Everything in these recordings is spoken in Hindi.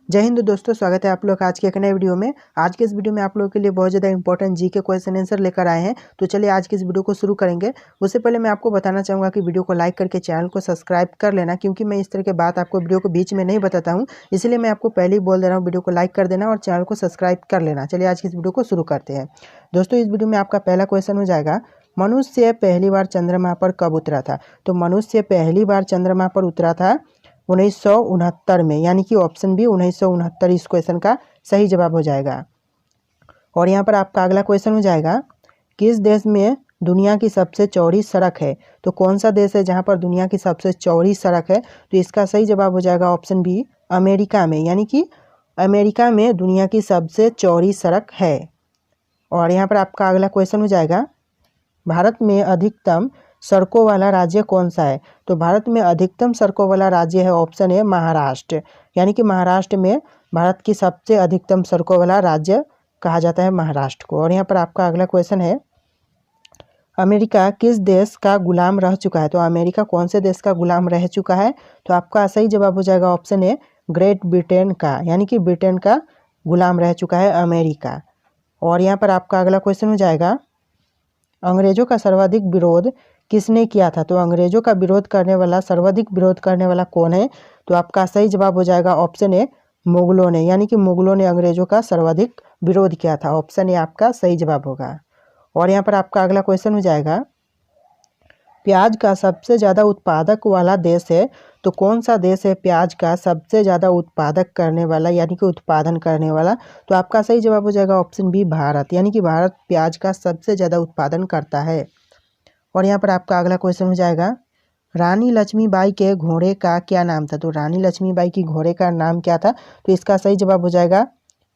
जय हिंद दोस्तों, स्वागत है आप लोग आज के एक नए वीडियो में। आज के इस वीडियो में आप लोगों के लिए बहुत ज़्यादा इंपॉर्टेंट जी के क्वेश्चन आंसर लेकर आए हैं। तो चलिए आज के इस वीडियो को शुरू करेंगे। उससे पहले मैं आपको बताना चाहूँगा कि वीडियो को लाइक करके चैनल को सब्सक्राइब कर लेना, क्योंकि मैं इस तरह के बात आपको वीडियो को बीच में नहीं बताता हूँ। इसलिए मैं आपको पहले ही बोल दे रहा हूँ, वीडियो को लाइक कर देना और चैनल को सब्सक्राइब कर लेना। चलिए आज की इस वीडियो को शुरू करते हैं। दोस्तों, इस वीडियो में आपका पहला क्वेश्चन हो जाएगा, मनुष्य पहली बार चंद्रमा पर कब उतरा था। तो मनुष्य पहली बार चंद्रमा पर उतरा था 1969 में, यानी कि ऑप्शन बी 1969 इस क्वेश्चन का सही जवाब हो जाएगा। और यहाँ पर आपका अगला क्वेश्चन हो जाएगा, किस देश में दुनिया की सबसे चौड़ी सड़क है। तो कौन सा देश है जहाँ पर दुनिया की सबसे चौड़ी सड़क है। तो इसका सही जवाब हो जाएगा ऑप्शन बी अमेरिका में, यानी कि अमेरिका में दुनिया की सबसे चौड़ी सड़क है। और यहाँ पर आपका अगला क्वेश्चन हो जाएगा, भारत में अधिकतम सड़कों वाला राज्य कौन सा है। तो भारत में अधिकतम सड़कों वाला राज्य है ऑप्शन ए महाराष्ट्र, यानी कि महाराष्ट्र में भारत की सबसे अधिकतम सड़कों वाला राज्य कहा जाता है महाराष्ट्र को। और यहाँ पर आपका अगला क्वेश्चन है, अमेरिका किस देश का गुलाम रह चुका है। तो अमेरिका कौन से देश का गुलाम रह चुका है। तो आपका सही जवाब हो जाएगा ऑप्शन ए ग्रेट ब्रिटेन का, यानी कि ब्रिटेन का गुलाम रह चुका है अमेरिका। और यहाँ पर आपका अगला क्वेश्चन हो जाएगा, अंग्रेजों का सर्वाधिक विरोध किसने किया था। तो अंग्रेजों का विरोध करने वाला, सर्वाधिक विरोध करने वाला कौन है। तो आपका सही जवाब हो जाएगा ऑप्शन ए मुगलों ने, यानी कि मुगलों ने अंग्रेजों का सर्वाधिक विरोध किया था। ऑप्शन ए आपका सही जवाब होगा। और यहाँ पर आपका अगला क्वेश्चन हो जाएगा, प्याज का सबसे ज़्यादा उत्पादक वाला देश है। तो कौन सा देश है प्याज का सबसे ज़्यादा उत्पादक करने वाला, यानी कि उत्पादन करने वाला। तो आपका सही जवाब हो जाएगा ऑप्शन बी भारत, यानी कि भारत प्याज का सबसे ज़्यादा उत्पादन करता है। और यहाँ पर आपका अगला क्वेश्चन हो जाएगा, रानी लक्ष्मीबाई के घोड़े का क्या नाम था। तो रानी लक्ष्मीबाई की घोड़े का नाम क्या था। तो इसका सही जवाब हो जाएगा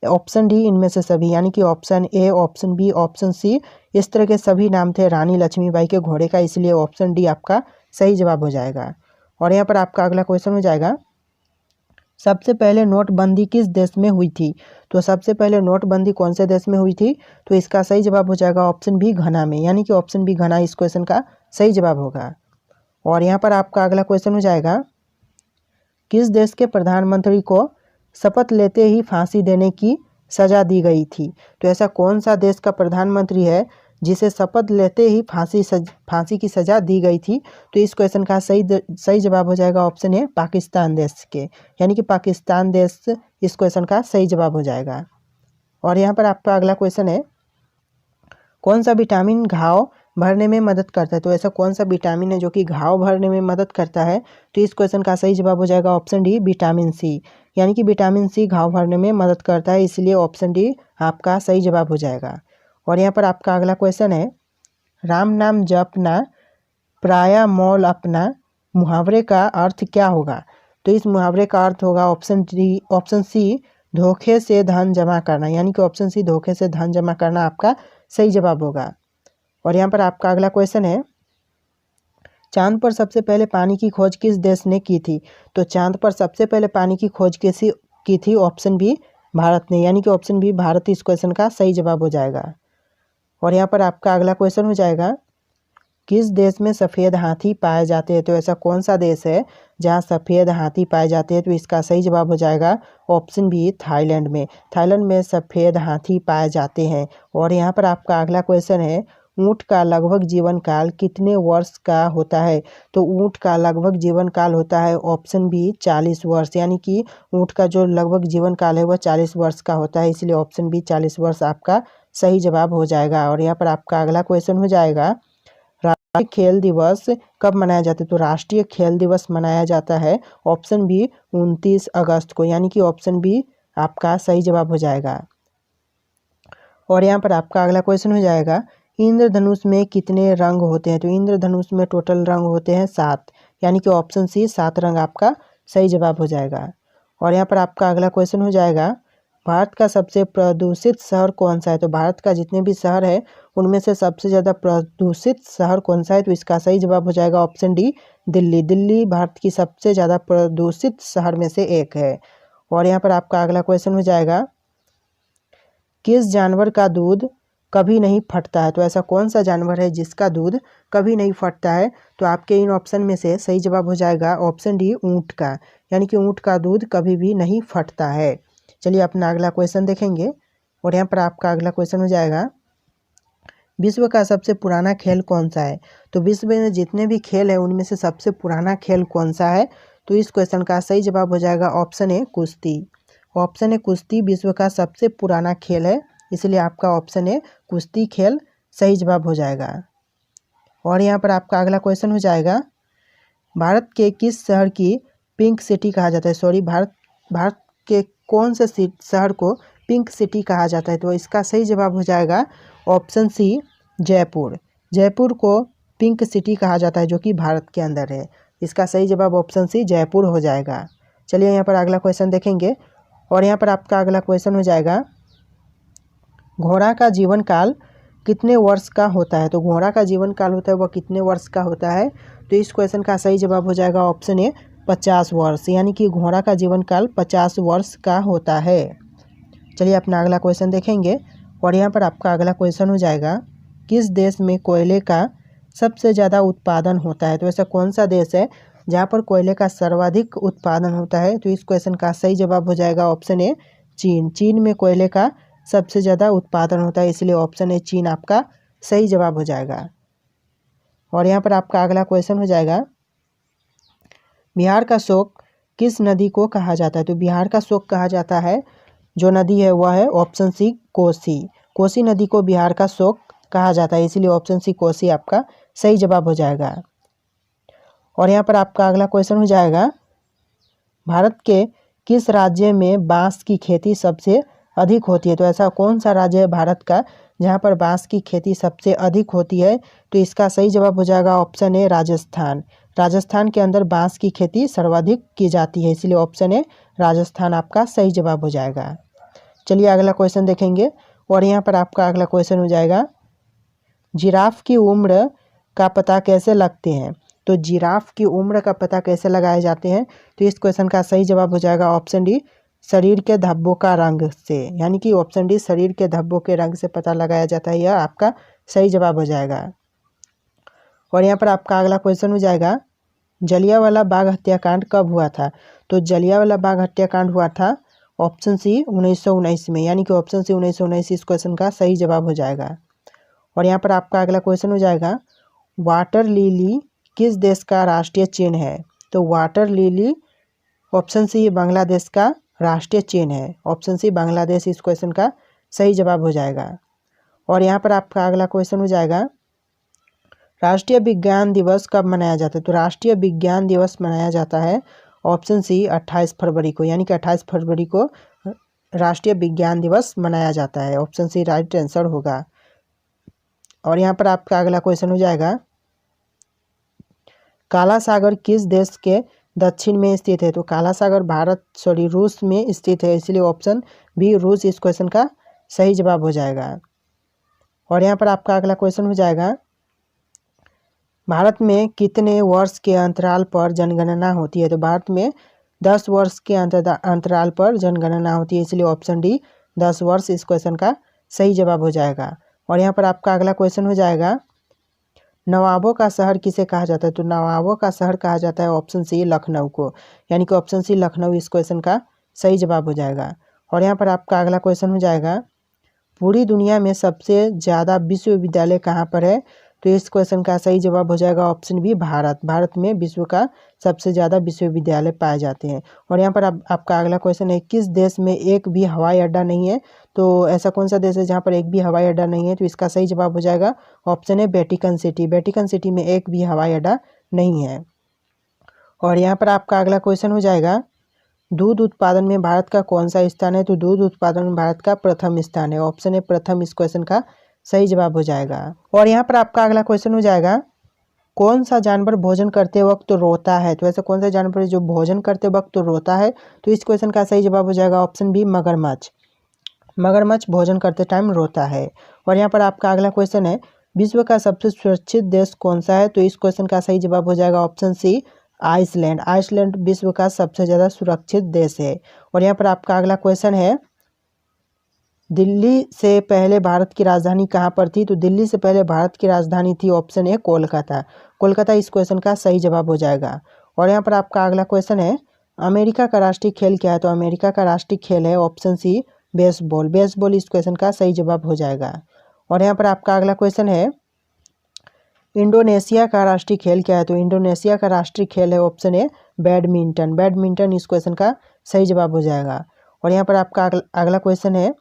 ऑप्शन डी इनमें से सभी, यानी कि option A, option B, option C, इस तरह के सभी नाम थे रानी लक्ष्मीबाई के घोड़े का, इसलिए ऑप्शन डी आपका सही जवाब हो जाएगा। और यहाँ पर आपका अगला क्वेश्चन हो जाएगा, सबसे पहले नोटबंदी किस देश में हुई थी। तो सबसे पहले नोटबंदी कौन से देश में हुई थी। तो इसका सही जवाब हो जाएगा ऑप्शन बी घना में, यानी कि ऑप्शन बी घना इस क्वेश्चन का सही जवाब होगा। और यहाँ पर आपका अगला क्वेश्चन हो जाएगा, किस देश के प्रधानमंत्री को शपथ लेते ही फांसी देने की सजा दी गई थी। तो ऐसा कौन सा देश का प्रधानमंत्री है जिसे शपथ लेते ही फांसी की सजा दी गई थी। तो इस क्वेश्चन का सही जवाब हो जाएगा ऑप्शन ए पाकिस्तान देश के, यानी कि पाकिस्तान देश इस क्वेश्चन का सही जवाब हो जाएगा। और यहाँ पर आपका अगला क्वेश्चन है, कौन सा विटामिन घाव भरने में मदद करता है। तो ऐसा कौन सा विटामिन है जो कि घाव भरने में मदद करता है। तो इस क्वेश्चन का सही जवाब हो जाएगा ऑप्शन डी विटामिन सी, यानी कि विटामिन सी घाव भरने में मदद करता है, इसलिए ऑप्शन डी आपका सही जवाब हो जाएगा। और यहाँ पर आपका अगला क्वेश्चन है, राम नाम जपना प्राया मोल अपना मुहावरे का अर्थ क्या होगा। तो इस मुहावरे का अर्थ होगा ऑप्शन सी धोखे से धन जमा करना, यानी कि ऑप्शन सी धोखे से धन जमा करना आपका सही जवाब होगा। और यहाँ पर आपका अगला क्वेश्चन है, चांद पर सबसे पहले पानी की खोज किस देश ने की थी। तो चांद पर सबसे पहले पानी की खोज की थी ऑप्शन बी भारत ने, यानी कि ऑप्शन बी भारत इस क्वेश्चन का सही जवाब हो जाएगा। और यहाँ पर आपका अगला क्वेश्चन हो जाएगा, किस देश में सफ़ेद हाथी पाए जाते हैं। तो ऐसा कौन सा देश है जहाँ सफ़ेद हाथी पाए जाते हैं। तो इसका सही जवाब हो जाएगा ऑप्शन बी थाईलैंड में, थाईलैंड में सफ़ेद हाथी पाए जाते हैं। और यहाँ पर आपका अगला क्वेश्चन है, ऊँट का लगभग जीवन काल कितने वर्ष का होता है। तो ऊँट का लगभग जीवन काल होता है ऑप्शन बी 40 वर्ष, यानी कि ऊँट का जो लगभग जीवन काल है वह 40 वर्ष का होता है, इसलिए ऑप्शन बी 40 वर्ष आपका सही जवाब हो जाएगा। और यहाँ पर आपका अगला क्वेश्चन हो जाएगा, राष्ट्रीय खेल दिवस कब मनाया जाता है। तो राष्ट्रीय खेल दिवस मनाया जाता है ऑप्शन बी 29 अगस्त को, यानी कि ऑप्शन बी आपका सही जवाब हो जाएगा। और यहाँ पर आपका अगला क्वेश्चन हो जाएगा, इंद्रधनुष में कितने रंग होते हैं। तो इंद्रधनुष में टोटल रंग होते हैं 7, यानी कि ऑप्शन सी 7 रंग आपका सही जवाब हो जाएगा। और यहाँ पर आपका अगला क्वेश्चन हो जाएगा, भारत का सबसे प्रदूषित शहर कौन सा है। तो भारत का जितने भी शहर है उनमें से सबसे ज़्यादा प्रदूषित शहर कौन सा है। तो इसका सही जवाब हो जाएगा ऑप्शन डी दिल्ली, दिल्ली भारत की सबसे ज़्यादा प्रदूषित शहर में से एक है। और यहाँ पर आपका अगला क्वेश्चन हो जाएगा, किस जानवर का दूध कभी नहीं फटता है। तो ऐसा कौन सा जानवर है जिसका दूध कभी नहीं फटता है? तो आपके इन ऑप्शन में से सही जवाब हो जाएगा ऑप्शन डी, ऊँट का। यानी कि ऊँट का दूध कभी भी नहीं फटता है। चलिए अपना अगला क्वेश्चन देखेंगे और यहाँ पर आपका अगला क्वेश्चन हो जाएगा, विश्व का सबसे पुराना खेल कौन सा है? तो विश्व में जितने भी खेल है उनमें से सबसे पुराना खेल कौन सा है? तो इस क्वेश्चन का सही जवाब हो जाएगा ऑप्शन ए, कुश्ती। ऑप्शन ए, कुश्ती विश्व का सबसे पुराना खेल है, इसलिए आपका ऑप्शन ए, कुश्ती खेल सही जवाब हो जाएगा। और यहाँ पर आपका अगला क्वेश्चन हो जाएगा, भारत के किस शहर की पिंक सिटी कहा जाता है? सॉरी, भारत के कौन से शहर को पिंक सिटी कहा जाता है? तो इसका सही जवाब हो जाएगा ऑप्शन सी, जयपुर। जयपुर को पिंक सिटी कहा जाता है जो कि भारत के अंदर है। इसका सही जवाब ऑप्शन सी, जयपुर हो जाएगा। चलिए यहाँ पर अगला क्वेश्चन देखेंगे और यहाँ पर आपका अगला क्वेश्चन हो जाएगा, घोड़ा का जीवन काल कितने वर्ष का होता है? तो घोड़ा का जीवन काल होता है वह कितने वर्ष का होता है? तो इस क्वेश्चन का सही जवाब हो जाएगा ऑप्शन ए, 50 वर्ष। यानी कि घोड़ा का जीवन काल 50 वर्ष का होता है। चलिए अपना अगला क्वेश्चन देखेंगे और यहाँ पर आपका अगला क्वेश्चन हो जाएगा, किस देश में कोयले का सबसे ज़्यादा उत्पादन होता है? तो ऐसा कौन सा देश है जहाँ पर कोयले का सर्वाधिक उत्पादन होता है? तो इस क्वेश्चन का सही जवाब हो जाएगा ऑप्शन ए, चीन। चीन में कोयले का सबसे ज़्यादा उत्पादन होता है, इसलिए ऑप्शन ए, चीन आपका सही जवाब हो जाएगा। और यहाँ पर आपका अगला क्वेश्चन हो जाएगा, बिहार का शोक किस नदी को कहा जाता है? तो बिहार का शोक कहा जाता है जो नदी है वह है ऑप्शन सी, कोसी। कोसी नदी को बिहार का शोक कहा जाता है, इसीलिए ऑप्शन सी, कोसी आपका सही जवाब हो जाएगा। और यहाँ पर आपका अगला क्वेश्चन हो जाएगा, भारत के किस राज्य में बांस की खेती सबसे अधिक होती है? तो ऐसा कौन सा राज्य है भारत का जहाँ पर बांस की खेती सबसे अधिक होती है? तो इसका सही जवाब हो जाएगा ऑप्शन ए, राजस्थान। राजस्थान के अंदर बांस की खेती सर्वाधिक की जाती है, इसलिए ऑप्शन ए, राजस्थान आपका सही जवाब हो जाएगा। चलिए अगला क्वेश्चन देखेंगे और यहाँ पर आपका अगला क्वेश्चन हो जाएगा, जिराफ की उम्र का पता कैसे लगते हैं? तो जिराफ की उम्र का पता कैसे लगाए जाते हैं? तो इस क्वेश्चन का सही जवाब हो जाएगा ऑप्शन डी, शरीर के धब्बों का रंग से। यानी कि ऑप्शन डी, शरीर के धब्बों के रंग से पता लगाया जाता है, यह आपका सही जवाब हो जाएगा। और यहाँ पर आपका अगला क्वेश्चन हो जाएगा, जलियांवाला बाग हत्याकांड कब हुआ था? तो जलियांवाला बाग हत्याकांड हुआ था ऑप्शन सी, 1919 में। यानी कि ऑप्शन सी, 1919 इस क्वेश्चन का सही जवाब हो जाएगा। और यहाँ पर आपका अगला क्वेश्चन हो जाएगा, वाटर लिली किस देश का राष्ट्रीय चिन्ह है? तो water lily option C, Bangladesh का राष्ट्रीय चिन्ह है। ऑप्शन सी, बांग्लादेश इस क्वेश्चन का सही जवाब हो जाएगा। और यहाँ पर आपका अगला क्वेश्चन हो जाएगा, राष्ट्रीय विज्ञान दिवस कब मनाया जाता है? तो राष्ट्रीय विज्ञान दिवस मनाया जाता है ऑप्शन सी, 28 फरवरी को। यानी कि 28 फरवरी को राष्ट्रीय विज्ञान दिवस मनाया जाता है। ऑप्शन सी राइट आंसर होगा। और यहाँ पर आपका अगला क्वेश्चन हो जाएगा, काला सागर किस देश के दक्षिण में स्थित है? तो काला सागर रूस में स्थित है, इसलिए ऑप्शन बी, रूस इस क्वेश्चन का सही जवाब हो जाएगा। और यहाँ पर आपका अगला क्वेश्चन हो जाएगा, भारत में कितने वर्ष के अंतराल पर जनगणना होती है? तो भारत में 10 वर्ष के अंतराल पर जनगणना होती है, इसलिए ऑप्शन डी, 10 वर्ष इस क्वेश्चन का सही जवाब हो जाएगा। और यहाँ पर आपका अगला क्वेश्चन हो जाएगा, नवाबों का शहर किसे कहा जाता है? तो नवाबों का शहर कहा जाता है ऑप्शन सी, लखनऊ को। यानी कि ऑप्शन सी, लखनऊ इस क्वेश्चन का सही जवाब हो जाएगा। और यहाँ पर आपका अगला क्वेश्चन हो जाएगा, पूरी दुनिया में सबसे ज़्यादा विश्वविद्यालय कहाँ पर है? तो इस क्वेश्चन का सही जवाब हो जाएगा ऑप्शन बी, भारत। भारत में विश्व का सबसे ज़्यादा विश्वविद्यालय पाए जाते हैं। और यहाँ पर आपका अगला क्वेश्चन है, किस देश में एक भी हवाई अड्डा नहीं है? तो ऐसा कौन सा देश है जहाँ पर एक भी हवाई अड्डा नहीं है? तो इसका सही जवाब हो जाएगा ऑप्शन है, वेटिकन सिटी। वेटिकन सिटी में एक भी हवाई अड्डा नहीं है। और यहाँ पर आपका अगला क्वेश्चन हो जाएगा, दूध उत्पादन में भारत का कौन सा स्थान है? तो दूध उत्पादन में भारत का प्रथम स्थान है। ऑप्शन है प्रथम इस क्वेश्चन का सही जवाब हो जाएगा। और यहाँ पर आपका अगला क्वेश्चन हो जाएगा, कौन सा जानवर भोजन करते वक्त रोता है? तो ऐसा कौन सा जानवर है जो भोजन करते वक्त रोता है? तो इस क्वेश्चन का सही जवाब हो जाएगा ऑप्शन बी, मगरमच्छ। मगरमच्छ भोजन करते टाइम रोता है। और यहाँ पर आपका अगला क्वेश्चन है, विश्व का सबसे सुरक्षित देश कौन सा है? तो इस क्वेश्चन का सही जवाब हो जाएगा ऑप्शन सी, आइसलैंड। आइसलैंड विश्व का सबसे ज़्यादा सुरक्षित देश है। और यहाँ पर आपका अगला क्वेश्चन है, दिल्ली से पहले भारत की राजधानी कहाँ पर थी? तो दिल्ली से पहले भारत की राजधानी थी ऑप्शन ए कोलकाता। कोलकाता इस क्वेश्चन का सही जवाब हो जाएगा। और यहाँ पर आपका अगला क्वेश्चन है, अमेरिका का राष्ट्रीय खेल क्या है? तो अमेरिका का राष्ट्रीय खेल है ऑप्शन सी बेसबॉल। बेसबॉल इस क्वेश्चन का सही जवाब हो जाएगा। और यहाँ पर आपका अगला क्वेश्चन है, इंडोनेशिया का राष्ट्रीय खेल क्या है? तो इंडोनेशिया का राष्ट्रीय खेल है ऑप्शन ए बैडमिंटन। बैडमिंटन इस क्वेश्चन का सही जवाब हो जाएगा। और यहाँ पर आपका अगला क्वेश्चन है,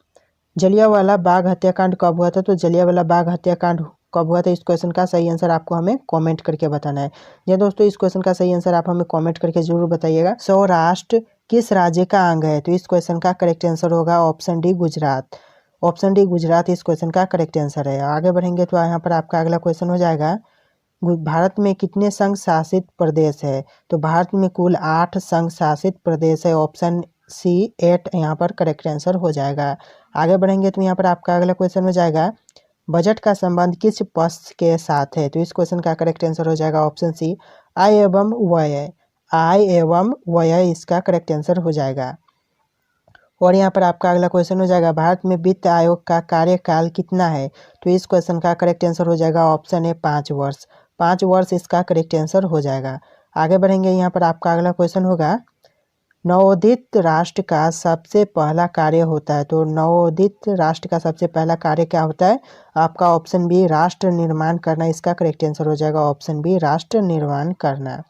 जलियांवाला बाग हत्याकांड कब हुआ था? तो जलियांवाला बाग हत्याकांड कब हुआ था? इस क्वेश्चन का सही आंसर आपको हमें कमेंट करके बताना है। जी दोस्तों, इस क्वेश्चन का सही आंसर आप हमें कमेंट करके जरूर बताइएगा। सौराष्ट्र किस राज्य का अंग है? तो इस क्वेश्चन का करेक्ट आंसर होगा option D Gujarat. Option D Gujarat इस क्वेश्चन का करेक्ट आंसर है। आगे बढ़ेंगे तो यहाँ पर आपका अगला क्वेश्चन हो जाएगा, भारत में कितने संघ शासित प्रदेश है? तो भारत में कुल 8 संघ शासित प्रदेश है। ऑप्शन सी 8 यहाँ पर करेक्ट आंसर हो जाएगा। आगे बढ़ेंगे तो यहाँ पर आपका अगला क्वेश्चन हो जाएगा, बजट का संबंध किस पक्ष के साथ है? तो इस क्वेश्चन का करेक्ट आंसर हो जाएगा ऑप्शन सी आय एवं व्यय। आय एवं व्यय इसका करेक्ट आंसर हो जाएगा। और यहाँ पर आपका अगला क्वेश्चन हो जाएगा, भारत में वित्त आयोग का कार्यकाल कितना है? तो इस क्वेश्चन का करेक्ट आंसर हो जाएगा ऑप्शन ए 5 वर्ष। 5 वर्ष इसका करेक्ट आंसर हो जाएगा। आगे बढ़ेंगे, यहाँ पर आपका अगला क्वेश्चन होगा, नवोदित राष्ट्र का सबसे पहला कार्य होता है। तो नवोदित राष्ट्र का सबसे पहला कार्य क्या होता है? आपका ऑप्शन बी राष्ट्र निर्माण करना इसका करेक्ट आंसर हो जाएगा। ऑप्शन बी राष्ट्र निर्माण करना।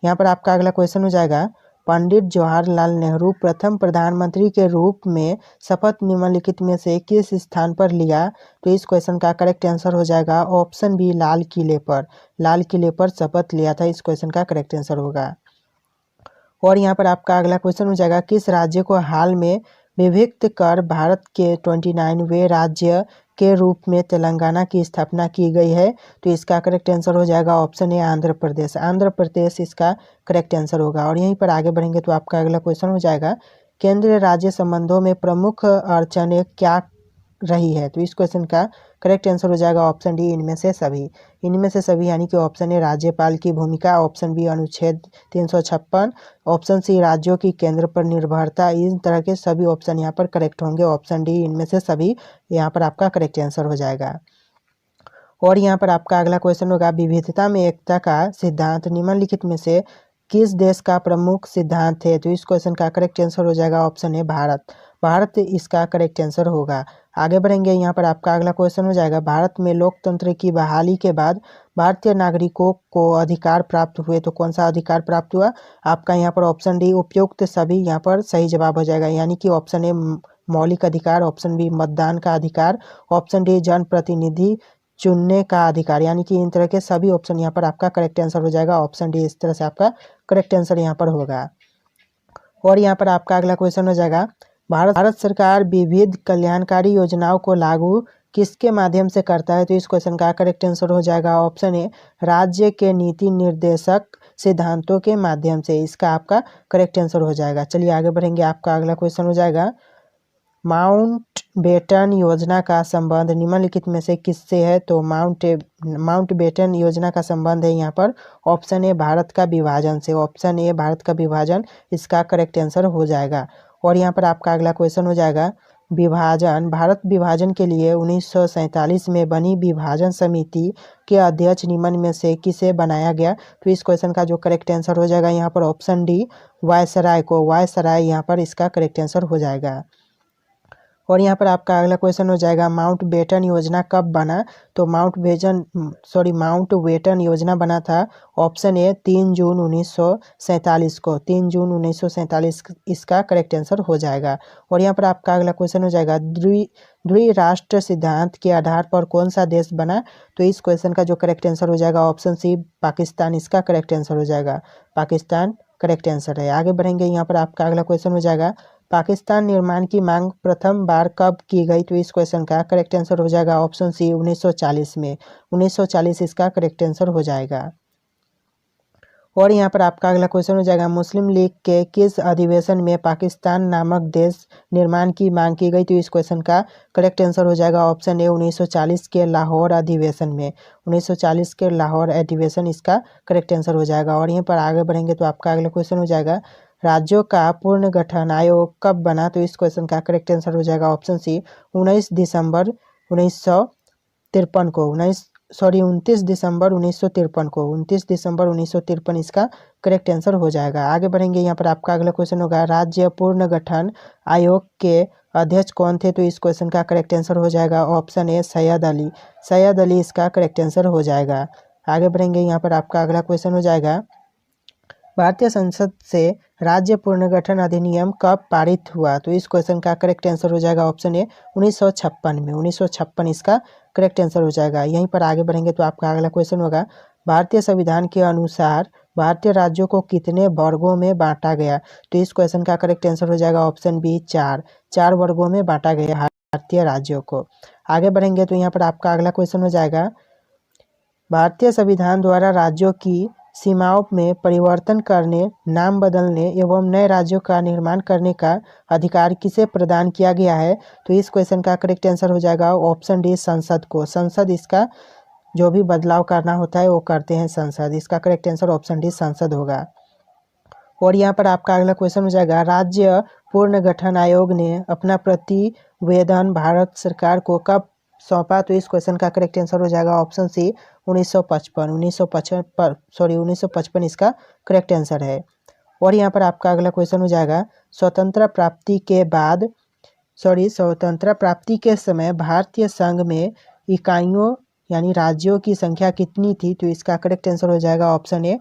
यहाँ पर आपका अगला क्वेश्चन हो जाएगा, पंडित जवाहरलाल नेहरू प्रथम प्रधानमंत्री के रूप में शपथ निम्नलिखित में से किस स्थान पर लिया? तो इस क्वेश्चन का करेक्ट आंसर हो जाएगा ऑप्शन बी लाल किले पर। लाल किले पर शपथ लिया था, इस क्वेश्चन का करेक्ट आंसर होगा। और यहाँ पर आपका अगला क्वेश्चन हो जाएगा, किस राज्य को हाल में विभक्त कर भारत के 29वें राज्य के रूप में तेलंगाना की स्थापना की गई है? तो इसका करेक्ट आंसर हो जाएगा ऑप्शन ए आंध्र प्रदेश। आंध्र प्रदेश इसका करेक्ट आंसर होगा। और यहीं पर आगे बढ़ेंगे तो आपका अगला क्वेश्चन हो जाएगा, केंद्रीय राज्य संबंधों में प्रमुख अड़चनें क्या रही है? तो इस क्वेश्चन का करेक्ट आंसर हो जाएगा ऑप्शन डी इनमें से सभी। इनमें से सभी यानी कि ऑप्शन ए राज्यपाल की भूमिका, ऑप्शन बी अनुच्छेद 356, ऑप्शन सी राज्यों की केंद्र पर निर्भरता। इन तरह के सभी ऑप्शन यहाँ पर करेक्ट होंगे। ऑप्शन डी इनमें से सभी यहाँ पर आपका करेक्ट आंसर हो जाएगा। और यहाँ पर आपका अगला क्वेश्चन होगा, विविधता में एकता का सिद्धांत निम्नलिखित में से किस देश का प्रमुख सिद्धांत है? तो इस क्वेश्चन का करेक्ट आंसर हो जाएगा ऑप्शन ए भारत। भारत इसका करेक्ट आंसर होगा। आगे बढ़ेंगे, यहाँ पर आपका अगला क्वेश्चन हो जाएगा, भारत में लोकतंत्र की बहाली के बाद भारतीय नागरिकों को अधिकार प्राप्त हुए। तो कौन सा अधिकार प्राप्त हुआ? आपका यहाँ पर ऑप्शन डी उपयुक्त सभी यहाँ पर सही जवाब हो जाएगा, यानी कि ऑप्शन ए मौलिक अधिकार, ऑप्शन बी मतदान का अधिकार, ऑप्शन डी जनप्रतिनिधि चुनने का अधिकार, यानी कि इन तरह के सभी ऑप्शन यहाँ पर आपका करेक्ट आंसर हो जाएगा। ऑप्शन डी इस तरह से आपका करेक्ट आंसर यहाँ पर होगा। और यहाँ पर आपका अगला क्वेश्चन हो जाएगा, भारत सरकार विविध कल्याणकारी योजनाओं को लागू किसके माध्यम से करता है? तो इस क्वेश्चन का करेक्ट आंसर हो जाएगा ऑप्शन ए राज्य के नीति निर्देशक सिद्धांतों के माध्यम से। इसका आपका करेक्ट आंसर हो जाएगा। चलिए आगे बढ़ेंगे, आपका अगला क्वेश्चन हो जाएगा, माउंटबेटन योजना का संबंध निम्नलिखित में से किससे है? तो माउंटबेटन योजना का संबंध है यहाँ पर ऑप्शन ए भारत का विभाजन से। ऑप्शन ए भारत का विभाजन इसका करेक्ट आंसर हो जाएगा। और यहाँ पर आपका अगला क्वेश्चन हो जाएगा, विभाजन भारत विभाजन के लिए 1947 में बनी विभाजन समिति के अध्यक्ष निम्न में से किसे बनाया गया? तो इस क्वेश्चन का जो करेक्ट आंसर हो जाएगा यहाँ पर ऑप्शन डी वायसराय को। वायसराय यहाँ पर इसका करेक्ट आंसर हो जाएगा। और यहाँ पर आपका अगला क्वेश्चन हो जाएगा, माउंटबेटन योजना कब बना? तो माउंटबेटन योजना बना था ऑप्शन ए 3 जून 1947 को। 3 जून 1947 इसका करेक्ट आंसर हो जाएगा। और यहाँ पर आपका अगला क्वेश्चन हो जाएगा, द्विराष्ट्र सिद्धांत के आधार पर कौन सा देश बना? तो इस क्वेश्चन का जो करेक्ट आंसर हो जाएगा ऑप्शन सी पाकिस्तान इसका करेक्ट आंसर हो जाएगा। पाकिस्तान करेक्ट आंसर है। आगे बढ़ेंगे, यहाँ पर आपका अगला क्वेश्चन हो जाएगा, पाकिस्तान निर्माण की मांग प्रथम बार कब की गई? तो इस क्वेश्चन का करेक्ट आंसर हो जाएगा ऑप्शन सी 1940 में। 1940 इसका करेक्ट आंसर हो जाएगा। और यहाँ पर आपका अगला क्वेश्चन हो जाएगा, मुस्लिम लीग के किस अधिवेशन में पाकिस्तान नामक देश निर्माण की मांग की गई? तो इस क्वेश्चन का करेक्ट आंसर हो जाएगा ऑप्शन ए 1940 के लाहौर अधिवेशन में। 1940 के लाहौर अधिवेशन इसका करेक्ट आंसर हो जाएगा। और यहाँ पर आगे बढ़ेंगे तो आपका अगला क्वेश्चन हो जाएगा, राज्यों का पुनर्गठन आयोग कब बना? तो इस क्वेश्चन का करेक्ट आंसर हो जाएगा ऑप्शन सी 19 दिसंबर 1953 को। 29 दिसंबर 1953 को। 29 दिसंबर 1953 इसका करेक्ट आंसर हो जाएगा। आगे बढ़ेंगे, यहाँ पर आपका अगला क्वेश्चन होगा राज्य पुनर्गठन आयोग के अध्यक्ष कौन थे? तो इस क्वेश्चन का करेक्ट आंसर हो जाएगा ऑप्शन ए सैयद अली। सैयद अली इसका करेक्ट आंसर हो जाएगा। आगे बढ़ेंगे, यहाँ पर आपका अगला क्वेश्चन हो जाएगा भारतीय संसद से राज्य पुनर्गठन अधिनियम कब पारित हुआ? तो इस क्वेश्चन का करेक्ट आंसर हो जाएगा ऑप्शन ए 1956 में। 1956 इसका करेक्ट आंसर हो जाएगा। यहीं पर आगे बढ़ेंगे तो आपका अगला क्वेश्चन होगा भारतीय संविधान के अनुसार भारतीय राज्यों को कितने वर्गों में बांटा गया? तो इस क्वेश्चन का करेक्ट आंसर हो जाएगा ऑप्शन बी 4 वर्गों में बांटा गया भारतीय राज्यों को। आगे बढ़ेंगे तो यहाँ पर आपका अगला क्वेश्चन हो जाएगा भारतीय संविधान द्वारा राज्यों की सीमाओं में परिवर्तन करने, नाम बदलने एवं नए राज्यों का निर्माण करने का अधिकार किसे प्रदान किया गया है? तो इस क्वेश्चन का करेक्ट आंसर हो जाएगा ऑप्शन डी संसद को। संसद इसका जो भी बदलाव करना होता है वो करते हैं संसद। इसका करेक्ट आंसर ऑप्शन डी संसद होगा। और यहाँ पर आपका अगला क्वेश्चन हो जाएगा राज्य पुनर्गठन आयोग ने अपना प्रतिवेदन भारत सरकार को कब सौंपा? तो इस क्वेश्चन का करेक्ट आंसर हो जाएगा ऑप्शन सी 1955 इसका करेक्ट आंसर है। और यहाँ पर आपका अगला क्वेश्चन हो जाएगा स्वतंत्रता प्राप्ति के समय भारतीय संघ में इकाइयों यानी राज्यों की संख्या कितनी थी? तो इसका करेक्ट आंसर हो जाएगा ऑप्शन ए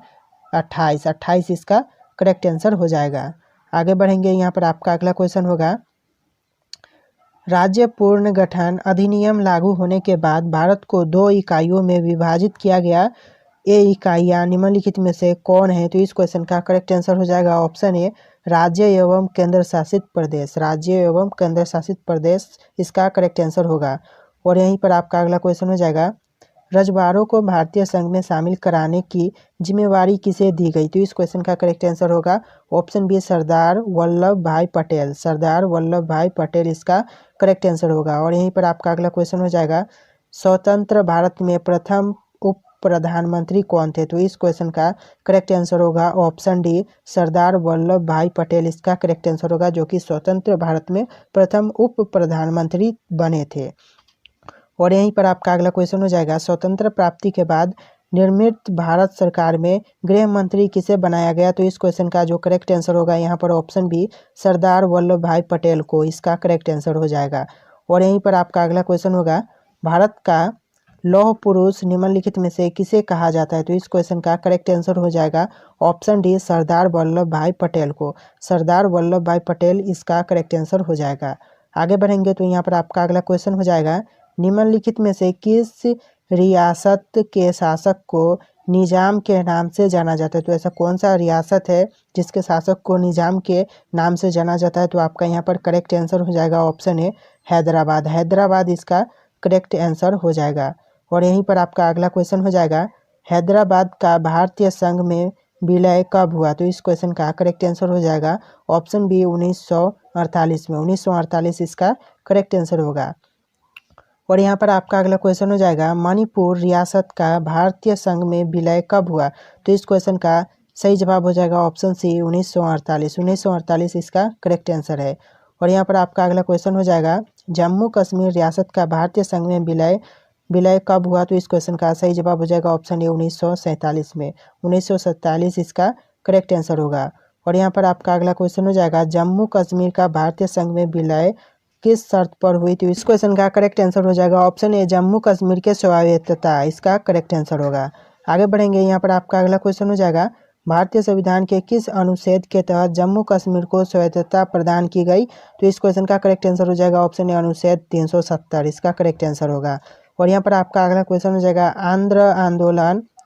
28 इसका करेक्ट आंसर हो जाएगा। आगे बढ़ेंगे, यहाँ पर आपका अगला क्वेश्चन होगा राज्य पुनर्गठन अधिनियम लागू होने के बाद भारत को 2 इकाइयों में विभाजित किया गया। ये इकाइयाँ निम्नलिखित में से कौन है? तो इस क्वेश्चन का करेक्ट आंसर हो जाएगा ऑप्शन ए राज्य एवं केंद्र शासित प्रदेश। राज्य एवं केंद्र शासित प्रदेश इसका करेक्ट आंसर होगा। और यहीं पर आपका अगला क्वेश्चन हो जाएगा रजवाड़ों को भारतीय संघ में शामिल कराने की जिम्मेवारी किसे दी गई? तो इस क्वेश्चन का करेक्ट आंसर होगा ऑप्शन बी सरदार वल्लभ भाई पटेल। सरदार वल्लभ भाई पटेल इसका करेक्ट आंसर होगा। और यहीं पर आपका अगला क्वेश्चन हो जाएगा स्वतंत्र भारत में प्रथम उप प्रधानमंत्री कौन थे? तो इस क्वेश्चन का करेक्ट आंसर होगा ऑप्शन डी सरदार वल्लभ भाई पटेल इसका करेक्ट आंसर होगा, जो कि स्वतंत्र भारत में प्रथम उप प्रधानमंत्री बने थे। और यहीं पर आपका अगला क्वेश्चन हो जाएगा स्वतंत्र प्राप्ति के बाद निर्मित भारत सरकार में गृह मंत्री किसे बनाया गया? तो इस क्वेश्चन का जो करेक्ट आंसर होगा यहाँ पर ऑप्शन बी सरदार वल्लभ भाई पटेल को इसका करेक्ट आंसर हो जाएगा। और यहीं पर आपका अगला क्वेश्चन होगा भारत का लौह पुरुष निम्नलिखित में से किसे कहा जाता है? तो इस क्वेश्चन का करेक्ट आंसर हो जाएगा ऑप्शन डी सरदार वल्लभ भाई पटेल को। सरदार वल्लभ भाई पटेल इसका करेक्ट आंसर हो जाएगा। आगे बढ़ेंगे तो यहाँ पर आपका अगला क्वेश्चन हो जाएगा निम्नलिखित में से किस रियासत के शासक को निजाम के नाम से जाना जाता है? तो ऐसा कौन सा रियासत है जिसके शासक को निजाम के नाम से जाना जाता है? तो आपका यहाँ पर करेक्ट आंसर हो जाएगा ऑप्शन ए हैदराबाद। हैदराबाद इसका करेक्ट आंसर हो जाएगा। और यहीं पर आपका अगला क्वेश्चन हो जाएगा हैदराबाद का भारतीय संघ में विलय कब हुआ? तो इस क्वेश्चन का करेक्ट आंसर हो जाएगा ऑप्शन बी 1948 में। 1948 इसका करेक्ट आंसर होगा। और यहाँ पर आपका अगला क्वेश्चन हो जाएगा मणिपुर रियासत का भारतीय संघ में विलय कब हुआ? तो इस क्वेश्चन का सही जवाब हो जाएगा ऑप्शन सी 1948। 1948 इसका करेक्ट आंसर है। और यहाँ पर आपका अगला क्वेश्चन हो जाएगा जम्मू कश्मीर रियासत का भारतीय संघ में विलय कब हुआ? तो इस क्वेश्चन का सही जवाब हो जाएगा ऑप्शन ए 1947 में। 1947 इसका करेक्ट आंसर होगा। और यहाँ पर आपका अगला क्वेश्चन हो जाएगा जम्मू कश्मीर का भारतीय संघ में विलय किस शर्त पर हुई? तो इस क्वेश्चन का करेक्ट आंसर हो जाएगा ऑप्शन ए जम्मू कश्मीर के स्वायत्तता इसका करेक्ट आंसर होगा। आगे बढ़ेंगे, यहाँ पर आपका अगला क्वेश्चन हो जाएगा भारतीय संविधान के किस अनुच्छेद के तहत जम्मू कश्मीर को स्वायत्तता प्रदान की गई? तो इस क्वेश्चन का करेक्ट आंसर हो जाएगा ऑप्शन ए अनुच्छेद 370 इसका करेक्ट आंसर होगा। और यहाँ पर आपका अगला क्वेश्चन हो जाएगा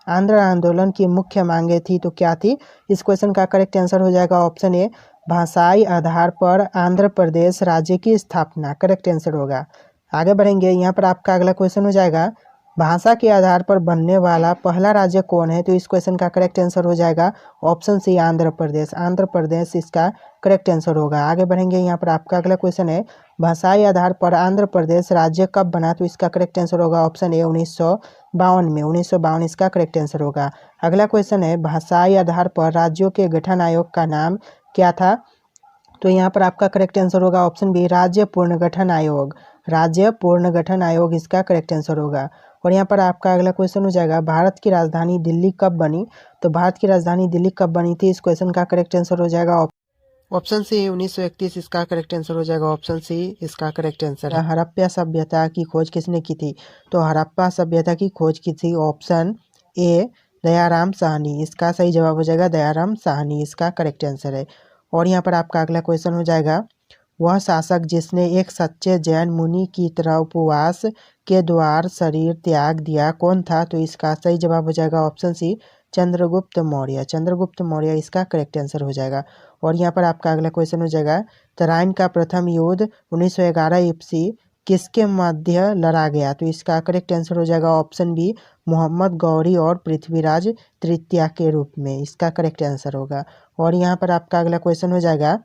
आंध्र आंदोलन की मुख्य मांगे थी तो क्या थी? इस क्वेश्चन का करेक्ट आंसर हो जाएगा ऑप्शन ए भाषाई आधार पर आंध्र प्रदेश राज्य की स्थापना करेक्ट आंसर होगा। आगे बढ़ेंगे, यहाँ पर आपका अगला क्वेश्चन हो जाएगा भाषा के आधार पर बनने वाला पहला राज्य कौन है? तो इस क्वेश्चन का करेक्ट आंसर हो जाएगा ऑप्शन सी आंध्र प्रदेश। आंध्र प्रदेश इसका करेक्ट आंसर होगा। आगे बढ़ेंगे, यहाँ पर आपका अगला क्वेश्चन है भाषाई आधार पर आंध्र प्रदेश राज्य कब बना? तो इसका करेक्ट आंसर होगा ऑप्शन ए 1952 में। 1952 इसका करेक्ट आंसर होगा। अगला क्वेश्चन है भाषाई आधार पर राज्यों के गठन आयोग का नाम क्या था? तो यहाँ पर आपका करेक्ट आंसर होगा ऑप्शन बी, राज्य पुनर्गठन आयोग। राज्य पुनर्गठन आयोग इसका करेक्ट आंसर होगा। और यहाँ पर आपका अगला क्वेश्चन हो जाएगा, भारत की राजधानी दिल्ली कब बनी? तो भारत की राजधानी दिल्ली कब बनी थी, इस क्वेश्चन का करेक्ट आंसर हो जाएगा ऑप्शन सी 1931 इसका करेक्ट आंसर हो जाएगा। ऑप्शन सी इसका करेक्ट आंसर है। हड़प्पा सभ्यता की खोज किसने की थी? तो हड़प्पा सभ्यता की खोज की थी ऑप्शन ए, दयाराम साहनी। इसका सही जवाब हो जाएगा दयाराम साहनी, इसका करेक्ट आंसर है। और यहाँ पर आपका अगला क्वेश्चन हो जाएगा, वह शासक जिसने एक सच्चे जैन मुनि की तरह उपवास के द्वार शरीर त्याग दिया कौन था? तो इसका सही जवाब हो जाएगा ऑप्शन सी, चंद्रगुप्त मौर्य। चंद्रगुप्त मौर्य इसका करेक्ट आंसर हो जाएगा। और यहाँ पर आपका अगला क्वेश्चन हो जाएगा, तराइन का प्रथम युद्ध 1911 ईस्वी किसके मध्य लड़ा गया? तो इसका करेक्ट आंसर हो जाएगा ऑप्शन बी, मोहम्मद गौरी और पृथ्वीराज तृतीया के रूप में, इसका करेक्ट आंसर होगा। और यहाँ पर आपका अगला क्वेश्चन हो जाएगा,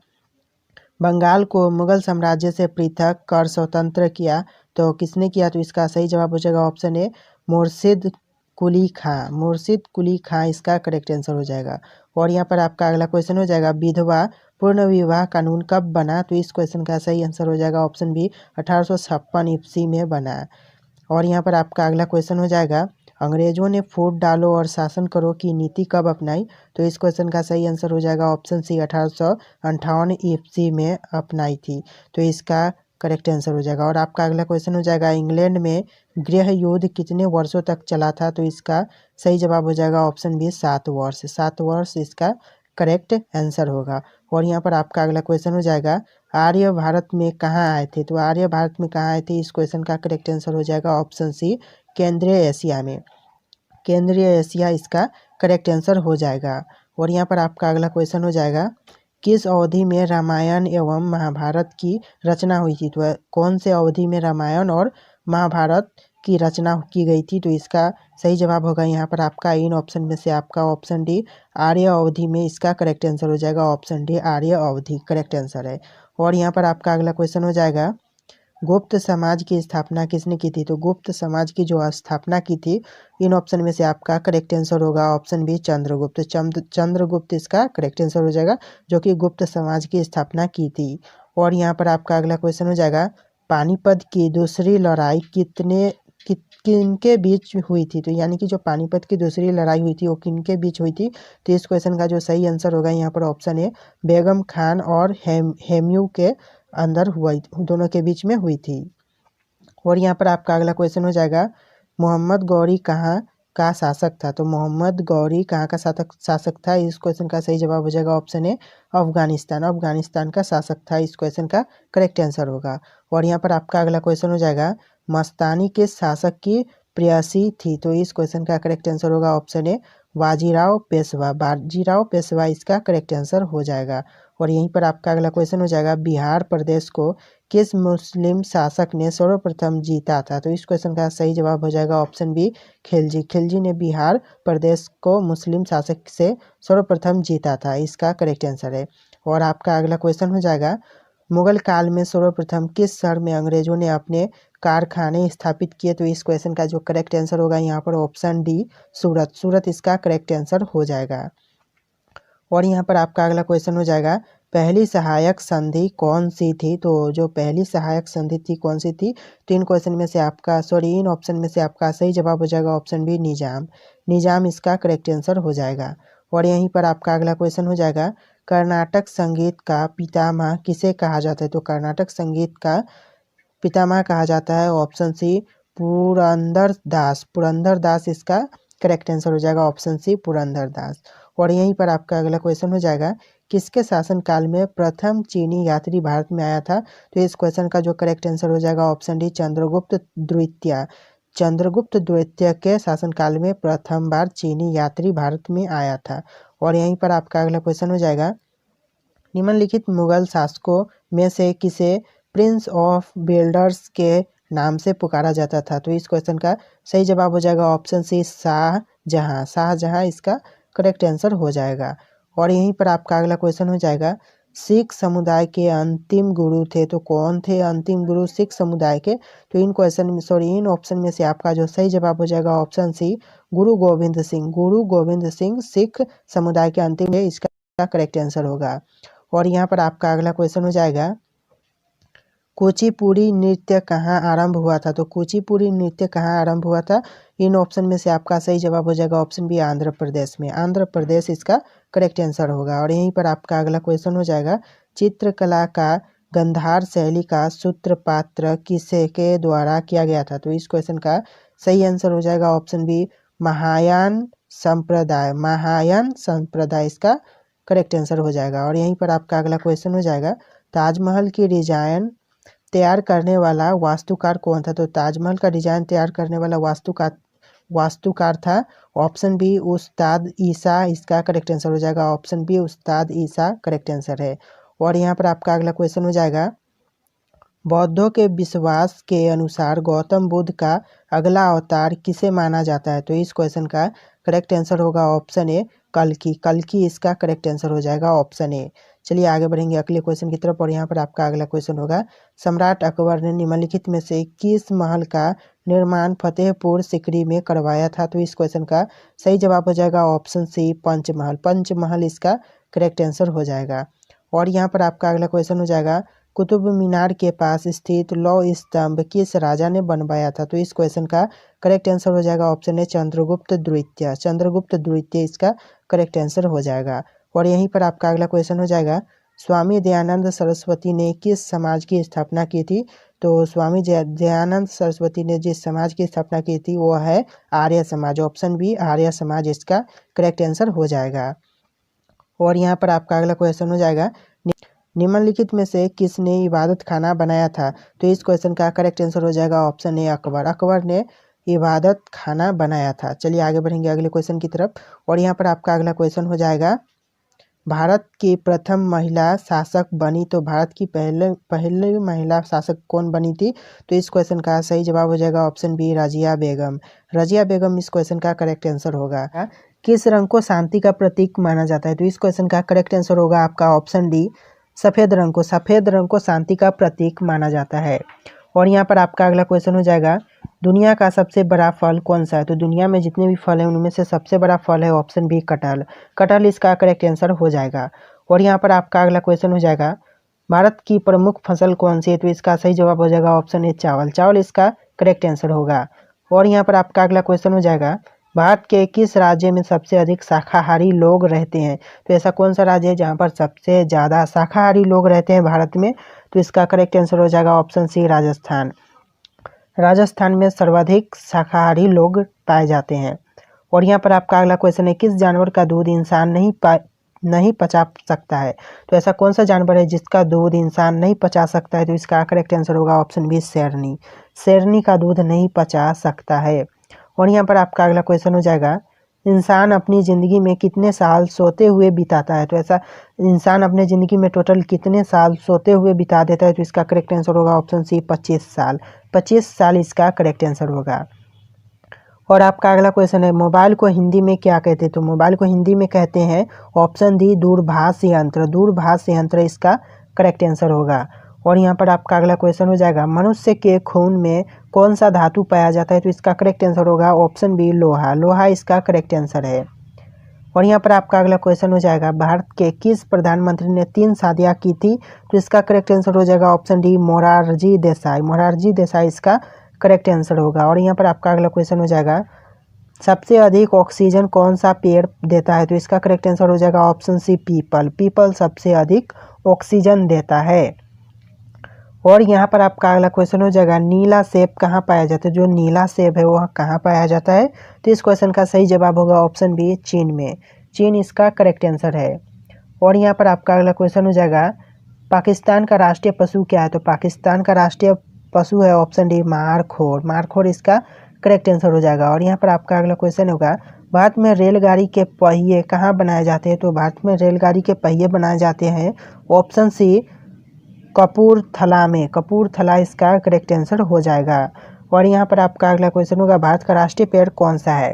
बंगाल को मुगल साम्राज्य से पृथक कर स्वतंत्र किया तो किसने किया? तो इसका सही जवाब हो जाएगा ऑप्शन ए, मुर्शिद कुली खां। मुर्शिद कुली खां इसका करेक्ट आंसर हो जाएगा। और यहाँ पर आपका अगला क्वेश्चन हो जाएगा, विधवा पूर्ण विवाह कानून कब बना? तो इस क्वेश्चन का सही आंसर हो जाएगा ऑप्शन बी, 1856 ईस्वी में बना। और यहाँ पर आपका अगला क्वेश्चन हो जाएगा, अंग्रेजों ने फूट डालो और शासन करो की नीति कब अपनाई? तो इस क्वेश्चन का सही आंसर हो जाएगा ऑप्शन सी, 1858 ईस्वी में अपनाई थी। तो इसका करेक्ट आंसर हो जाएगा। और आपका अगला क्वेश्चन हो जाएगा, इंग्लैंड में गृह युद्ध कितने वर्षों तक चला था? तो इसका सही जवाब हो जाएगा ऑप्शन बी, 7 वर्ष। 7 वर्ष इसका करेक्ट आंसर होगा। और यहाँ पर आपका अगला क्वेश्चन हो जाएगा, आर्य भारत में कहाँ आए थे? तो आर्य भारत में कहाँ आए थे, इस क्वेश्चन का करेक्ट आंसर हो जाएगा ऑप्शन सी, केंद्रीय एशिया में। केंद्रीय एशिया इसका करेक्ट आंसर हो जाएगा। और यहाँ पर आपका अगला क्वेश्चन हो जाएगा, किस अवधि में रामायण एवं महाभारत की रचना हुई थी? तो कौन से अवधि में रामायण और महाभारत की रचना की गई थी? तो इसका सही जवाब होगा यहाँ पर आपका इन ऑप्शन में से आपका ऑप्शन डी, आर्य अवधि में, इसका करेक्ट आंसर हो जाएगा ऑप्शन डी, आर्य अवधि करेक्ट आंसर है। और यहाँ पर आपका अगला क्वेश्चन हो जाएगा, गुप्त समाज की स्थापना किसने की थी? तो गुप्त समाज की जो स्थापना की थी, इन ऑप्शन में से आपका करेक्ट आंसर होगा ऑप्शन बी, चंद्रगुप्त। चंद्रगुप्त इसका करेक्ट आंसर हो जाएगा, जो कि गुप्त समाज की स्थापना की थी। और यहाँ पर आपका अगला क्वेश्चन हो जाएगा, पानीपत की दूसरी लड़ाई किनके बीच हुई थी? तो यानी कि जो पानीपत की दूसरी लड़ाई हुई थी वो किनके बीच हुई थी? तो इस क्वेश्चन का जो सही आंसर होगा यहाँ पर ऑप्शन ए, बेगम खान और हेमू के अंदर हुआ, दोनों के बीच में हुई थी। और यहाँ पर आपका अगला क्वेश्चन हो जाएगा, मोहम्मद गौरी कहाँ का शासक था? तो मोहम्मद गौरी कहाँ का शासक था? इस क्वेश्चन का सही जवाब हो जाएगा ऑप्शन ए, अफगानिस्तान। अफगानिस्तान का शासक था, इस क्वेश्चन का करेक्ट आंसर होगा। और यहाँ पर आपका अगला क्वेश्चन हो जाएगा, मस्तानी के शासक की प्रेयसी थी? तो इस क्वेश्चन का करेक्ट आंसर होगा ऑप्शन ए, बाजीराव पेशवा। बाजीराव पेशवा इसका करेक्ट आंसर हो जाएगा। और यहीं पर आपका अगला क्वेश्चन हो जाएगा, बिहार प्रदेश को किस मुस्लिम शासक ने सर्वप्रथम जीता था? तो इस क्वेश्चन का सही जवाब हो जाएगा ऑप्शन बी, खिलजी। खिलजी ने बिहार प्रदेश को मुस्लिम शासक से सर्वप्रथम जीता था, इसका करेक्ट आंसर है। और आपका अगला क्वेश्चन हो जाएगा, मुगल काल में सर्वप्रथम किस शहर में अंग्रेजों ने अपने कारखाने स्थापित किए? तो इस क्वेश्चन का जो करेक्ट आंसर होगा यहाँ पर ऑप्शन डी, सूरत। सूरत इसका करेक्ट आंसर हो जाएगा। और यहाँ पर आपका अगला क्वेश्चन हो जाएगा, पहली सहायक संधि कौन सी थी? तो जो पहली सहायक संधि थी कौन सी थी? तो इन क्वेश्चन में से आपका इन ऑप्शन में से आपका सही जवाब हो जाएगा ऑप्शन बी, निजाम। निजाम इसका करेक्ट आंसर हो जाएगा। और यहीं पर आपका अगला क्वेश्चन हो जाएगा, कर्नाटक संगीत का पितामह किसे कहा जाता है? तो कर्नाटक संगीत का पितामह कहा जाता है ऑप्शन सी, पुरंदर दास। पुरंदर दास इसका करेक्ट आंसर हो जाएगा ऑप्शन सी, पुरंदर दास। और यहीं पर आपका अगला क्वेश्चन हो जाएगा, किसके शासनकाल में प्रथम चीनी यात्री भारत में आया था? तो इस क्वेश्चन का जो करेक्ट आंसर हो जाएगा ऑप्शन डी, चंद्रगुप्त द्वितीय। चंद्रगुप्त द्वितीय के शासनकाल में प्रथम बार चीनी यात्री भारत में आया था। और यहीं पर आपका अगला क्वेश्चन हो जाएगा, निम्नलिखित मुगल शासकों में से किसे प्रिंस ऑफ बिल्डर्स के नाम से पुकारा जाता था? तो इस क्वेश्चन का सही जवाब हो जाएगा ऑप्शन सी, शाहजहां। शाहजहां इसका करेक्ट आंसर हो जाएगा। और यहीं पर आपका अगला क्वेश्चन हो जाएगा, सिख समुदाय के अंतिम गुरु थे? तो कौन थे अंतिम गुरु सिख समुदाय के? तो इन ऑप्शन में से आपका जो सही जवाब हो जाएगा ऑप्शन सी, गुरु गोविंद सिंह। गुरु गोविंद सिंह सिख समुदाय के अंतिम है, इसका करेक्ट आंसर होगा। और यहाँ पर आपका अगला क्वेश्चन हो जाएगा, कुचिपुड़ी नृत्य कहाँ आरंभ हुआ था। तो कुचिपुड़ी नृत्य कहाँ आरंभ हुआ था। इन ऑप्शन में से आपका सही जवाब हो जाएगा ऑप्शन बी आंध्र प्रदेश में। आंध्र प्रदेश इसका करेक्ट आंसर होगा। और यहीं पर आपका अगला क्वेश्चन हो जाएगा, चित्रकला का गंधार शैली का सूत्रपात्र किसके द्वारा किया गया था। तो इस क्वेश्चन का सही आंसर हो जाएगा ऑप्शन बी महायान संप्रदाय। महायान संप्रदाय इसका करेक्ट आंसर हो जाएगा। और यहीं पर आपका अगला क्वेश्चन हो जाएगा, ताजमहल की डिजाइन तैयार करने वाला वास्तुकार कौन था। तो ताजमहल का डिजाइन तैयार करने वाला वास्तुकार था ऑप्शन बी उस्ताद ईसा। इसका करेक्ट आंसर हो जाएगा ऑप्शन बी उस्ताद ईसा करेक्ट आंसर है। और यहाँ पर आपका अगला क्वेश्चन हो जाएगा, बौद्धों के विश्वास के अनुसार गौतम बुद्ध का अगला अवतार किसे माना जाता है। तो इस क्वेश्चन का करेक्ट आंसर होगा ऑप्शन ए कल्कि। कल्कि इसका करेक्ट आंसर हो जाएगा ऑप्शन ए। चलिए आगे बढ़ेंगे अगले क्वेश्चन की तरफ। और यहाँ पर आपका अगला क्वेश्चन होगा, सम्राट अकबर ने निम्नलिखित में से किस महल का निर्माण फतेहपुर सिकरी में करवाया था। तो इस क्वेश्चन का सही जवाब हो जाएगा ऑप्शन सी पंचमहल। पंचमहल इसका करेक्ट आंसर हो जाएगा। और यहाँ पर आपका अगला क्वेश्चन हो जाएगा, कुतुब मीनार के पास स्थित लौह स्तंभ किस राजा ने बनवाया था। तो इस क्वेश्चन का करेक्ट आंसर हो जाएगा ऑप्शन ए चंद्रगुप्त द्वितीय। चंद्रगुप्त द्वितीय इसका करेक्ट आंसर हो जाएगा। और यहीं पर आपका अगला क्वेश्चन हो जाएगा, स्वामी दयानंद सरस्वती ने किस समाज की स्थापना की थी। तो स्वामी दयानंद सरस्वती ने जिस समाज की स्थापना की थी वो है आर्य समाज। ऑप्शन बी आर्य समाज इसका करेक्ट आंसर हो जाएगा। और यहाँ पर आपका अगला क्वेश्चन हो जाएगा, निम्नलिखित में से किसने इबादत खाना बनाया था। तो इस क्वेश्चन का करेक्ट आंसर हो जाएगा ऑप्शन ए अकबर। अकबर ने इबादत खाना बनाया था। चलिए आगे बढ़ेंगे अगले क्वेश्चन की तरफ। और यहाँ पर आपका अगला क्वेश्चन हो जाएगा, भारत की प्रथम महिला शासक बनी। तो भारत की पहले महिला शासक कौन बनी थी। तो इस क्वेश्चन का सही जवाब हो जाएगा ऑप्शन बी रजिया बेगम। रजिया बेगम इस क्वेश्चन का करेक्ट आंसर होगा। किस रंग को शांति का प्रतीक माना जाता है। तो इस क्वेश्चन का करेक्ट आंसर होगा आपका ऑप्शन डी सफ़ेद रंग को। सफ़ेद रंग को शांति का प्रतीक माना जाता है। और यहाँ पर आपका अगला क्वेश्चन हो जाएगा, दुनिया का सबसे बड़ा फल कौन सा है। तो दुनिया में जितने भी फल हैं उनमें से सबसे बड़ा फल है ऑप्शन बी कटहल। कटहल इसका करेक्ट आंसर हो जाएगा। और यहाँ पर आपका अगला क्वेश्चन हो जाएगा, भारत की प्रमुख फसल कौन सी है। तो इसका सही जवाब हो जाएगा ऑप्शन ए चावल। चावल इसका करेक्ट आंसर होगा। और यहाँ पर आपका अगला क्वेश्चन हो जाएगा, भारत के किस राज्य में सबसे अधिक शाकाहारी लोग रहते हैं। तो ऐसा कौन सा राज्य है जहाँ पर सबसे ज़्यादा शाकाहारी लोग रहते हैं भारत में। तो इसका करेक्ट आंसर हो जाएगा ऑप्शन सी राजस्थान। राजस्थान में सर्वाधिक शाकाहारी लोग पाए जाते हैं। और यहाँ पर आपका अगला क्वेश्चन है, किस जानवर का दूध इंसान नहीं पचा सकता है। तो ऐसा कौन सा जानवर है जिसका दूध इंसान नहीं पचा सकता है। तो इसका करेक्ट आंसर होगा ऑप्शन बी शेरनी। शेरनी का दूध नहीं पचा सकता है। और यहाँ पर आपका अगला क्वेश्चन हो जाएगा, इंसान अपनी ज़िंदगी में कितने साल सोते हुए बिताता है। तो ऐसा इंसान अपने ज़िंदगी में टोटल कितने साल सोते हुए बिता देता है। तो इसका करेक्ट आंसर होगा ऑप्शन सी 25 साल। 25 साल इसका करेक्ट आंसर होगा। और आपका अगला क्वेश्चन है, मोबाइल को हिंदी में क्या कहते हैं। तो मोबाइल को हिंदी में कहते हैं ऑप्शन डी दूरभाष यंत्र। दूरभाष यंत्र इसका करेक्ट आंसर होगा। और यहाँ पर आपका अगला क्वेश्चन हो जाएगा, मनुष्य के खून में कौन सा धातु पाया जाता है। तो इसका करेक्ट आंसर होगा ऑप्शन बी लोहा। लोहा इसका करेक्ट आंसर है। और यहाँ पर आपका अगला क्वेश्चन हो जाएगा, भारत के किस प्रधानमंत्री ने 3 शादियाँ की थी। तो इसका करेक्ट आंसर हो जाएगा ऑप्शन डी मोरारजी देसाई। मोरारजी देसाई इसका करेक्ट आंसर होगा। और यहाँ पर आपका अगला क्वेश्चन हो जाएगा, सबसे अधिक ऑक्सीजन कौन सा पेड़ देता है। तो इसका करेक्ट आंसर हो जाएगा ऑप्शन सी पीपल। पीपल सबसे अधिक ऑक्सीजन देता है। और यहाँ पर आपका अगला क्वेश्चन हो जाएगा, नीला सेब कहाँ पाया जाता है। जो नीला सेब है वह कहाँ पाया जाता है। तो इस क्वेश्चन का सही जवाब होगा ऑप्शन बी चीन में। चीन इसका करेक्ट आंसर है। और यहाँ पर आपका अगला क्वेश्चन हो जाएगा, पाकिस्तान का राष्ट्रीय पशु क्या है। तो पाकिस्तान का राष्ट्रीय पशु है ऑप्शन डी मारखोर। मारखोर इसका करेक्ट आंसर हो जाएगा। और यहाँ पर आपका अगला क्वेश्चन होगा, भारत में रेलगाड़ी के पहिए कहाँ बनाए जाते हैं। तो भारत में रेलगाड़ी के पहिए बनाए जाते हैं ऑप्शन सी कपूरथला में। कपूरथला इसका करेक्ट आंसर हो जाएगा। और यहाँ पर आपका अगला क्वेश्चन होगा, भारत का राष्ट्रीय पेड़ कौन सा है।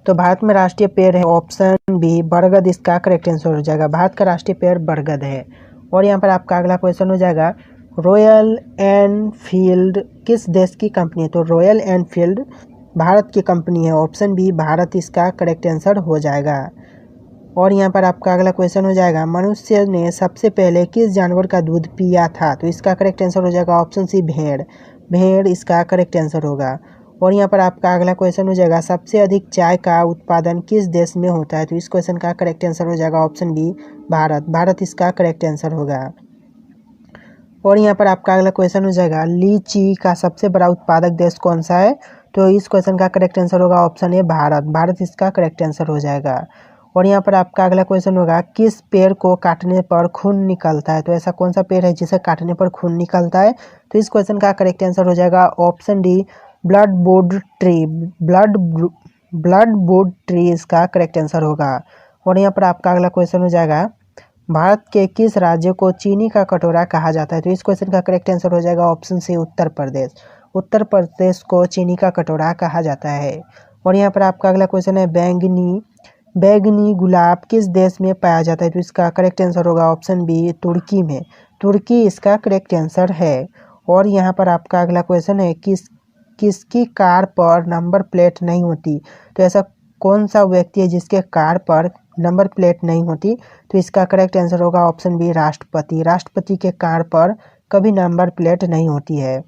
तो भारत में राष्ट्रीय पेड़ है ऑप्शन बी बरगद। इसका करेक्ट आंसर हो जाएगा। भारत का राष्ट्रीय पेड़ बरगद है। और यहाँ पर आपका अगला क्वेश्चन हो जाएगा, रॉयल एनफील्ड किस देश की कंपनी है। तो रॉयल एनफील्ड भारत की कंपनी है। ऑप्शन बी भारत इसका करेक्ट आंसर हो जाएगा। और यहाँ पर आपका अगला क्वेश्चन हो जाएगा, मनुष्य ने सबसे पहले किस जानवर का दूध पिया था? तो इसका करेक्ट आंसर हो जाएगा ऑप्शन सी भेड़। भेड़ इसका करेक्ट आंसर होगा। और यहाँ पर आपका अगला क्वेश्चन हो जाएगा, सबसे अधिक चाय का उत्पादन किस देश में होता है? तो इस क्वेश्चन का करेक्ट आंसर हो जाएगा ऑप्शन बी भारत। भारत इसका करेक्ट आंसर होगा। और यहाँ पर आपका अगला क्वेश्चन हो जाएगा, लीची का सबसे बड़ा उत्पादक देश कौन सा है? तो इस क्वेश्चन का करेक्ट आंसर होगा ऑप्शन ए भारत। भारत इसका करेक्ट आंसर हो जाएगा। और यहाँ पर आपका अगला क्वेश्चन होगा, किस पेड़ को काटने पर खून निकलता है? तो ऐसा कौन सा पेड़ है जिसे काटने पर खून निकलता है? तो इस क्वेश्चन का करेक्ट आंसर हो जाएगा option D blood wood tree. Blood wood tree इसका करेक्ट आंसर होगा। और यहाँ पर आपका अगला क्वेश्चन हो जाएगा, भारत के किस राज्य को चीनी का कटोरा कहा जाता है? तो इस क्वेश्चन का करेक्ट आंसर हो जाएगा ऑप्शन सी उत्तर प्रदेश। उत्तर प्रदेश को चीनी का कटोरा कहा जाता है। और यहाँ पर आपका अगला क्वेश्चन है, बैंगनी गुलाब किस देश में पाया जाता है? तो इसका करेक्ट आंसर होगा ऑप्शन बी तुर्की में। तुर्की इसका करेक्ट आंसर है। और यहाँ पर आपका अगला क्वेश्चन है, किसकी कार पर नंबर प्लेट नहीं होती? तो ऐसा कौन सा व्यक्ति है जिसके कार पर नंबर प्लेट नहीं होती? तो इसका करेक्ट आंसर होगा ऑप्शन बी राष्ट्रपति। राष्ट्रपति के कार पर कभी नंबर प्लेट नहीं होती है।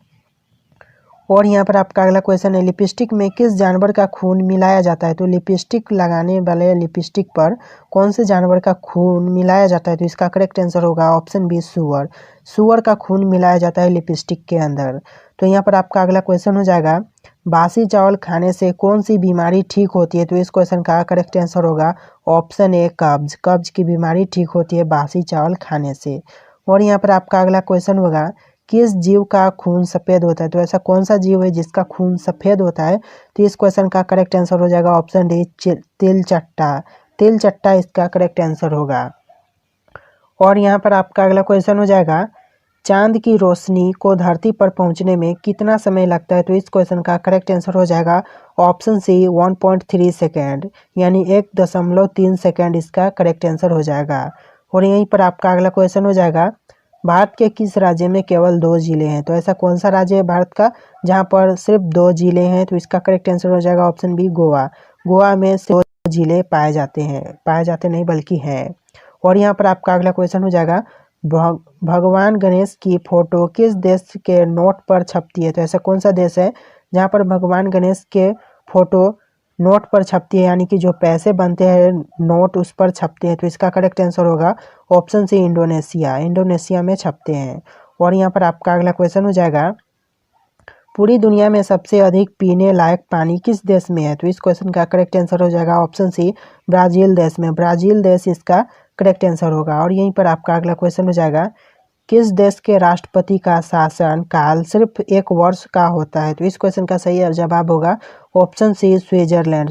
और यहाँ पर आपका अगला क्वेश्चन है, लिपस्टिक में किस जानवर का खून मिलाया जाता है? तो लिपस्टिक लगाने वाले लिपस्टिक पर कौन से जानवर का खून मिलाया जाता है? तो इसका करेक्ट आंसर होगा ऑप्शन बी सूअर। सूअर का खून मिलाया जाता है लिपस्टिक के अंदर। तो यहाँ पर आपका अगला क्वेश्चन हो जाएगा, बासी चावल खाने से कौन सी बीमारी ठीक होती है? तो इस क्वेश्चन का करेक्ट आंसर होगा ऑप्शन ए कब्ज। कब्ज की बीमारी ठीक होती है बासी चावल खाने से। और यहाँ पर आपका अगला क्वेश्चन होगा, किस जीव का खून सफ़ेद होता है? तो ऐसा कौन सा जीव है जिसका खून सफ़ेद होता है? तो इस क्वेश्चन का करेक्ट आंसर हो जाएगा ऑप्शन डी तिलचट्टा। तिलचट्टा इसका करेक्ट आंसर होगा। और यहाँ पर आपका अगला क्वेश्चन हो जाएगा, चांद की रोशनी को धरती पर पहुंचने में कितना समय लगता है? तो इस क्वेश्चन का करेक्ट आंसर हो जाएगा ऑप्शन सी 1.3 सेकेंड, यानी 1.3 सेकेंड इसका करेक्ट आंसर हो जाएगा। और यहीं पर आपका अगला क्वेश्चन हो जाएगा, भारत के किस राज्य में केवल 2 जिले हैं? तो ऐसा कौन सा राज्य है भारत का जहाँ पर सिर्फ 2 जिले हैं? तो इसका करेक्ट आंसर हो जाएगा ऑप्शन बी गोवा। गोवा में सिर्फ 2 जिले पाए जाते नहीं बल्कि हैं। और यहाँ पर आपका अगला क्वेश्चन हो जाएगा, भगवान गणेश की फोटो किस देश के नोट पर छपती है? तो ऐसा कौन सा देश है जहाँ पर भगवान गणेश के फोटो नोट पर छपती है, यानी कि जो पैसे बनते हैं नोट उस पर छपते हैं? तो इसका करेक्ट आंसर होगा ऑप्शन सी इंडोनेशिया। इंडोनेशिया में छपते हैं। और यहाँ पर आपका अगला क्वेश्चन हो जाएगा, पूरी दुनिया में सबसे अधिक पीने लायक पानी किस देश में है? तो इस क्वेश्चन का करेक्ट आंसर हो जाएगा ऑप्शन सी ब्राज़ील देश में। ब्राज़ील देश इसका करेक्ट आंसर होगा। और यहीं पर आपका अगला क्वेश्चन हो जाएगा, किस देश के राष्ट्रपति का शासन काल सिर्फ 1 वर्ष का होता है? तो इस क्वेश्चन का सही जवाब होगा ऑप्शन सी स्विट्जरलैंड।